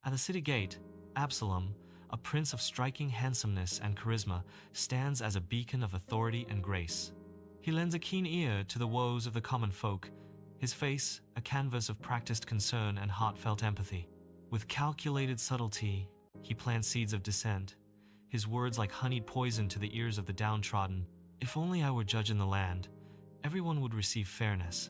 At the city gate, Absalom, a prince of striking handsomeness and charisma, stands as a beacon of authority and grace. He lends a keen ear to the woes of the common folk, his face a canvas of practiced concern and heartfelt empathy. With calculated subtlety, he plants seeds of dissent, his words like honeyed poison to the ears of the downtrodden. "If only I were judge in the land, everyone would receive fairness,"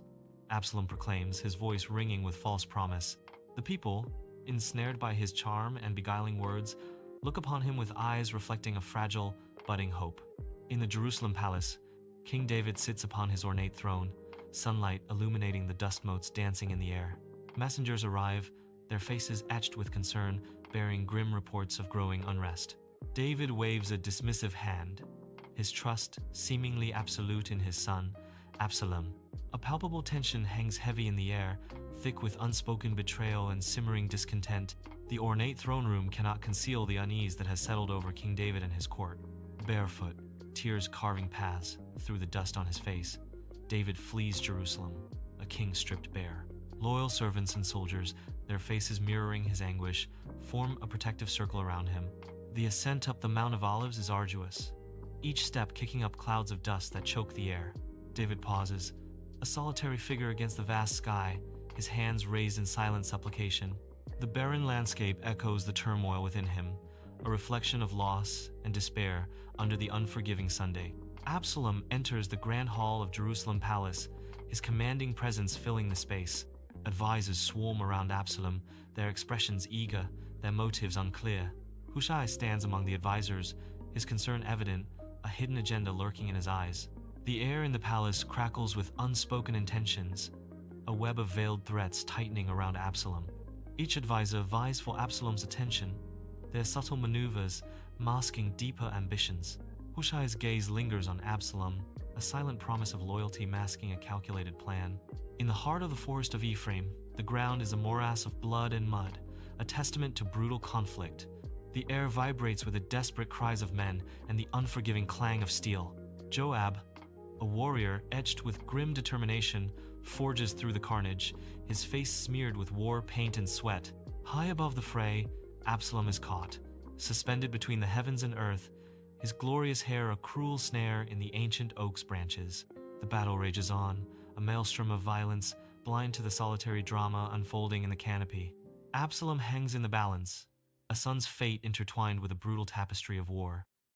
Absalom proclaims, his voice ringing with false promise. The people, ensnared by his charm and beguiling words, look upon him with eyes reflecting a fragile, budding hope. In the Jerusalem palace, King David sits upon his ornate throne, sunlight illuminating the dust motes dancing in the air. Messengers arrive, their faces etched with concern, bearing grim reports of growing unrest. David waves a dismissive hand, his trust seemingly absolute in his son, Absalom. A palpable tension hangs heavy in the air, thick with unspoken betrayal and simmering discontent. The ornate throne room cannot conceal the unease that has settled over King David and his court. Barefoot, tears carving paths through the dust on his face, David flees Jerusalem, a king stripped bare. Loyal servants and soldiers, their faces mirroring his anguish, form a protective circle around him. The ascent up the Mount of Olives is arduous, each step kicking up clouds of dust that choke the air. David pauses, a solitary figure against the vast sky, his hands raised in silent supplication. The barren landscape echoes the turmoil within him, a reflection of loss and despair under the unforgiving Sunday. Absalom enters the grand hall of Jerusalem palace, his commanding presence filling the space. Advisors swarm around Absalom, their expressions eager, their motives unclear. Hushai stands among the advisors, his concern evident, a hidden agenda lurking in his eyes. The air in the palace crackles with unspoken intentions, a web of veiled threats tightening around Absalom. Each advisor vies for Absalom's attention, their subtle maneuvers masking deeper ambitions. Hushai's gaze lingers on Absalom, a silent promise of loyalty masking a calculated plan. In the heart of the forest of Ephraim, the ground is a morass of blood and mud, a testament to brutal conflict. The air vibrates with the desperate cries of men and the unforgiving clang of steel. Joab, a warrior etched with grim determination, forges through the carnage, his face smeared with war paint and sweat. High above the fray, Absalom is caught, suspended between the heavens and earth, his glorious hair a cruel snare in the ancient oak's branches. The battle rages on, a maelstrom of violence, blind to the solitary drama unfolding in the canopy. Absalom hangs in the balance, a son's fate intertwined with a brutal tapestry of war.